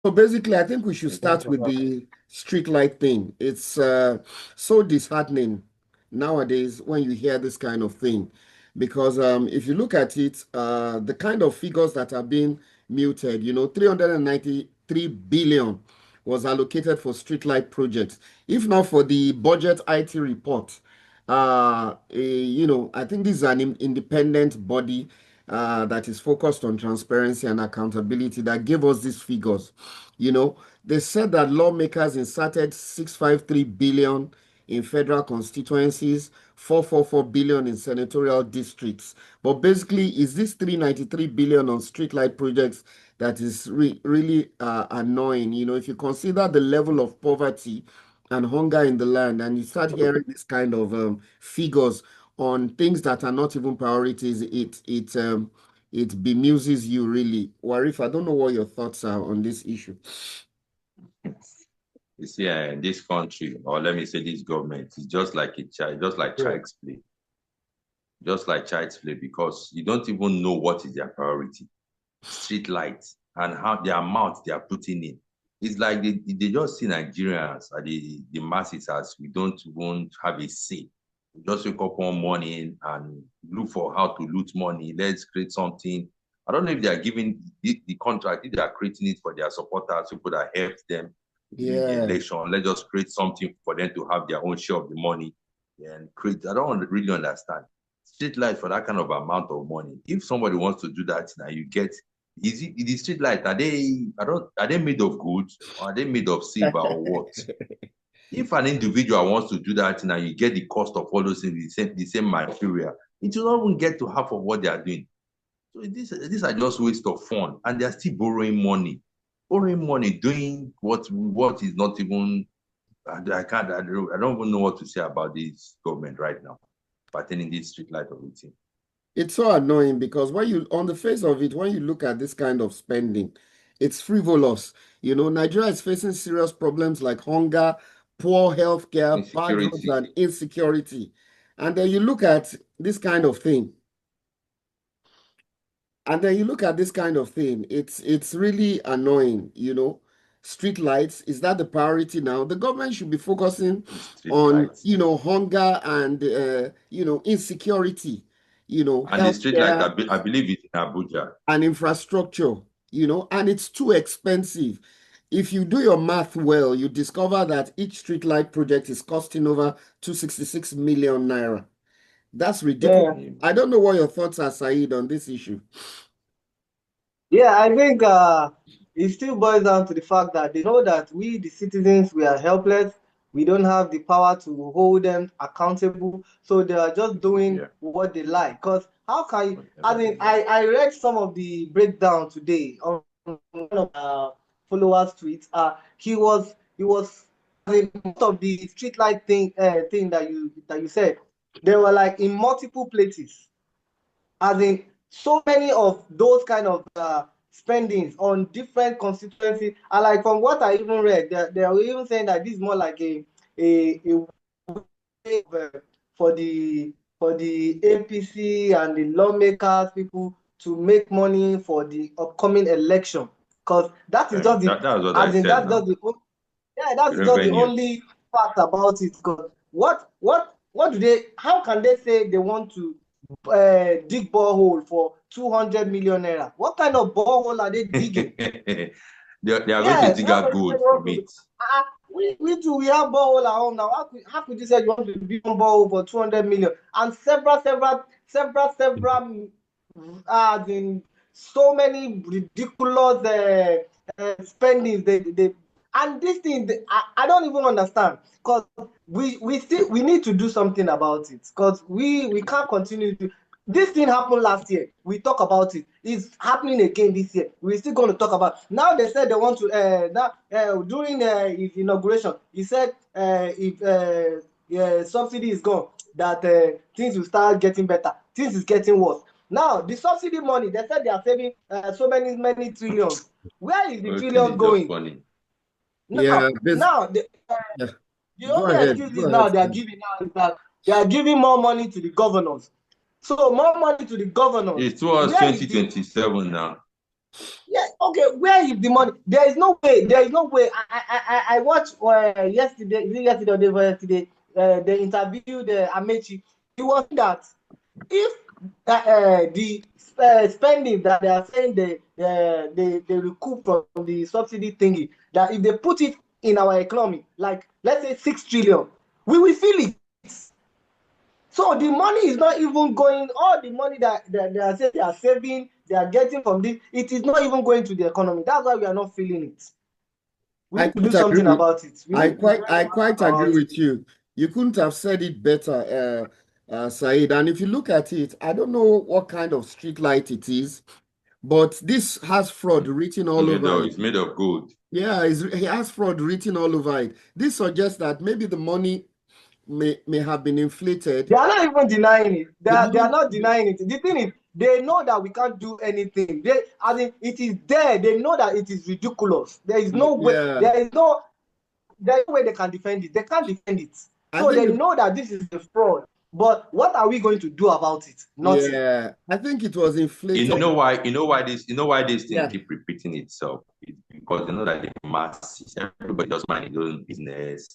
So basically, I think we should start with the street light thing. It's so disheartening nowadays when you hear this kind of thing, because if you look at it, the kind of figures that are being muted, 393 billion was allocated for street light projects. If not for the budget IT report, I think this is an independent body that is focused on transparency and accountability that gave us these figures. They said that lawmakers inserted 653 billion in federal constituencies, 444 billion in senatorial districts. But basically, is this 393 billion on streetlight projects that is really annoying? If you consider the level of poverty and hunger in the land, and you start hearing this kind of figures on things that are not even priorities, it bemuses you really. Warif, I don't know what your thoughts are on this issue. You see, this country, or let me say this government, is just like a child, just like child's play. Just like child's play, because you don't even know what is their priority. Street lights and how the amount they are putting in. It's like they just see Nigerians and the masses as we don't even have a say. We just wake up one morning and look for how to loot money. Let's create something. I don't know if they are giving the contract, if they are creating it for their supporters, people that help them during the election. Let's just create something for them to have their own share of the money and create. I don't really understand. Street light for that kind of amount of money. If somebody wants to do that now, you get the street light, are they made of gold or are they made of silver or what? If an individual wants to do that now, you get the cost of all those things, the same material, it will not even get to half of what they are doing. So these are just waste of fun, and they're still borrowing money, doing what is not even. I don't even know what to say about this government right now, pertaining this street light of it. It's so annoying because on the face of it, when you look at this kind of spending, it's frivolous. Nigeria is facing serious problems like hunger, poor healthcare, bad roads, and insecurity. And then you look at this kind of thing. It's really annoying, Street lights, is that the priority now? The government should be focusing on, hunger and, insecurity, and the street light, I believe it's in Abuja. And infrastructure, and it's too expensive. If you do your math well, you discover that each street light project is costing over 266 million naira. That's ridiculous. Yeah. I don't know what your thoughts are, Saeed, on this issue. Yeah, I think it still boils down to the fact that they know that we, the citizens, we are helpless. We don't have the power to hold them accountable. So they are just doing what they like. Because how can you, I read some of the breakdown today on one of followers' tweets. He was most of the streetlight thing that you said. They were like in multiple places. As in so many of those kind of spendings on different constituencies. And like from what I even read, they are even saying that this is more like a for the APC and the lawmakers, people to make money for the upcoming election. Because that is just the only fact about it. Because what do they? How can they say they want to dig borehole for 200 million naira? What kind of borehole are they digging? they are going to dig out gold from it. We too, we have borehole at home now. How could you say you want to dig one borehole for 200 million and several so many ridiculous spendings they and this thing I don't even understand, because we need to do something about it, because we can't continue to. This thing happened last year. We talk about it. It's happening again this year. We're still going to talk about it. Now they said they want to during his inauguration, he said if subsidy is gone, that things will start getting better. Things is getting worse. Now the subsidy money, they said they are saving so many trillions. Where is the trillion going? Funny. Now the only excuses now they are giving now is that they are giving more money to the governors. So more money to the governors. It's towards 2027 now. Yeah, okay. Where is the money? There is no way. There is no way. I watched yesterday. Yesterday or the day before yesterday. They interviewed Amechi. He was that if the spending that they are saying they recoup from the subsidy thingy, that if they put it in our economy, like let's say 6 trillion, we will feel it. So the money is not even going, all the money that they are saying they are saving, they are getting from this, it is not even going to the economy. That's why we are not feeling it. We I need to do quite agree something with about it. We need to do I quite agree about it. with you. You couldn't have said it better, Said. And if you look at it, I don't know what kind of street light it is, but this has fraud written all over it. It's made of gold. Yeah, he has fraud written all over it. This suggests that maybe the money may have been inflated. They are not even denying it. They are money, not denying it. The thing is, they know that we can't do anything. I mean, it is there. They know that it is ridiculous. There is no way. yeah. There's no way they can defend it. They can't defend it. I So think they know that this is a fraud. But what are we going to do about it? Nothing. yeah, I think it was inflated. You know why this thing Yeah. keep repeating itself? It's because they know that the masses, everybody just mind their own business,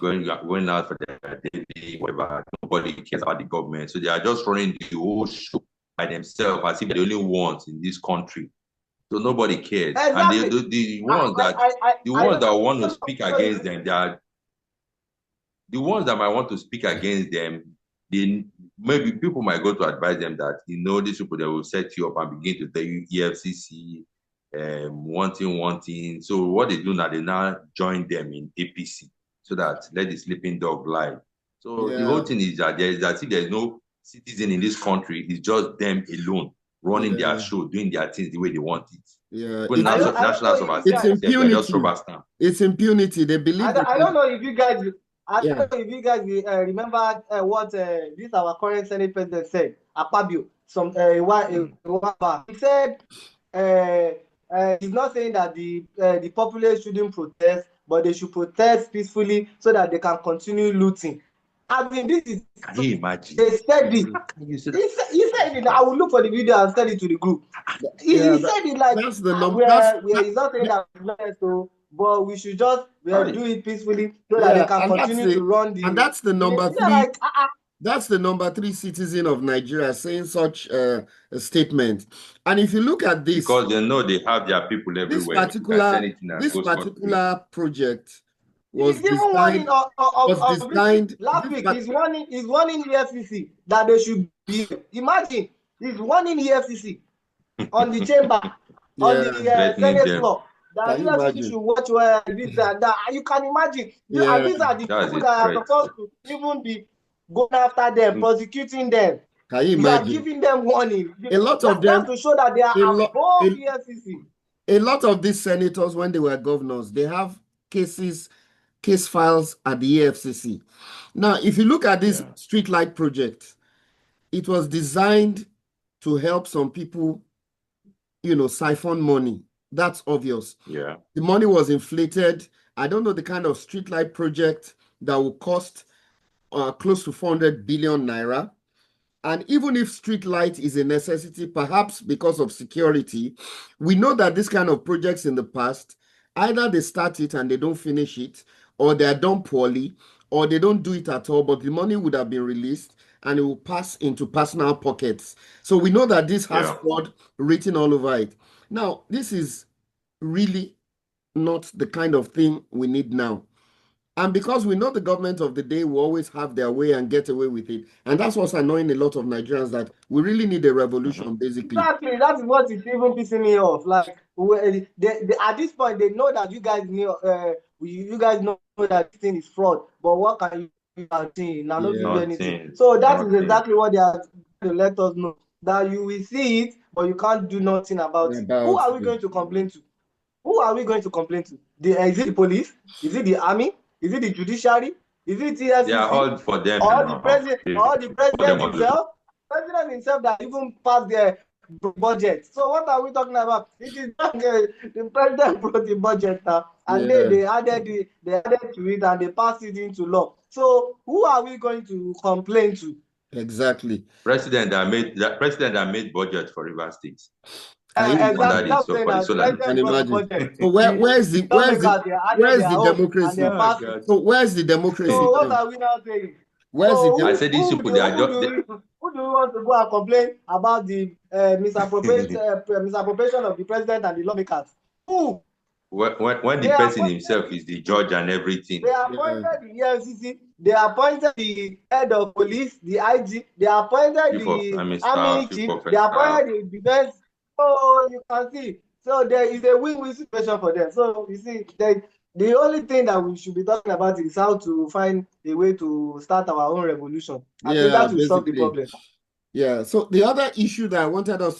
going out for their daily, whatever. Nobody cares about the government. So they are just running the whole show by themselves as if they're the only ones in this country. So nobody cares. Exactly. And the ones that want to speak against them, they are the ones that might want to speak against them. Maybe people might go to advise them that these people that will set you up and begin to tell you EFCC, wanting. So what they do now, they now join them in APC so that let the sleeping dog lie. So the whole thing is that there's no citizen in this country. It's just them alone running their show, doing their things the way they want it. Yeah, it's impunity. It's impunity. They believe. I don't know if you guys. I don't know if you guys remember what this our current Senate president said. Akpabio, he said he's not saying that the populace shouldn't protest, but they should protest peacefully so that they can continue looting. I mean, this is. Can you imagine? They said it. He said it. I will look for the video and send it to the group. He said it like that's the number. He's not saying that so, but we should just do it peacefully so that they can continue to run the. And that's the number 3. That's the number 3 citizen of Nigeria saying such a statement. And if you look at this, because they know they have their people everywhere. This particular project was designed last week. He's warning EFCC that they should be. Imagine he's warning EFCC on the chamber on the Senate floor that EFCC should watch where this and that. You can imagine. These are the people that are supposed to even be going after them, prosecuting them. Can you imagine? You are giving them warning. A lot of them to show that they are above EFCC. A lot of these senators, when they were governors, they have case files at the EFCC. Now, if you look at this streetlight project, it was designed to help some people, siphon money. That's obvious. Yeah. The money was inflated. I don't know the kind of streetlight project that will cost close to 400 billion naira. And even if street light is a necessity, perhaps because of security, we know that this kind of projects in the past, either they start it and they don't finish it, or they are done poorly, or they don't do it at all, but the money would have been released and it will pass into personal pockets. So we know that this has fraud written all over it. Now, this is really not the kind of thing we need now. And because we know the government of the day will always have their way and get away with it. And that's what's annoying a lot of Nigerians, that we really need a revolution, basically. Exactly. That's what is even pissing me off. Like, at this point, they know that you guys know, you guys know that this thing is fraud. But what can you do? Now, not do anything. So that is exactly what they are to let us know. That you will see it, but you can't do nothing about it. Who are we going to complain to? Who are we going to complain to? Is it the police? Is it the army? Is it the judiciary? Is it TSCC? They are all for them. Or the president? Or the president himself? President himself that even passed the budget. So what are we talking about? It is not the president brought the budget now, and they added to it and they passed it into law. So who are we going to complain to? Exactly. President that made budget for Rivers State. Exactly. under That's the what I'm saying. so The like Can president brought the imagine. budget. So where's the Lawmakers, they added their own and democracy? they oh passed it. God. So where's the democracy So what now? are we now saying? Where's So the I dem- said these people they are just who do we want to go and complain about the misappropriation of the president and the lawmakers? Who? when the They person appointed himself is the judge and everything. They appointed the EFCC, they appointed the head of police, the IG, they appointed Chief of the Army army Staff, Chief chief, of they Staff. appointed the defense. So you can see. So there is a win-win situation for them. So you see, the only thing that we should be talking about is how to find a way to start our own revolution. I think that will solve the basically. problem. Yeah. So the other issue that I wanted us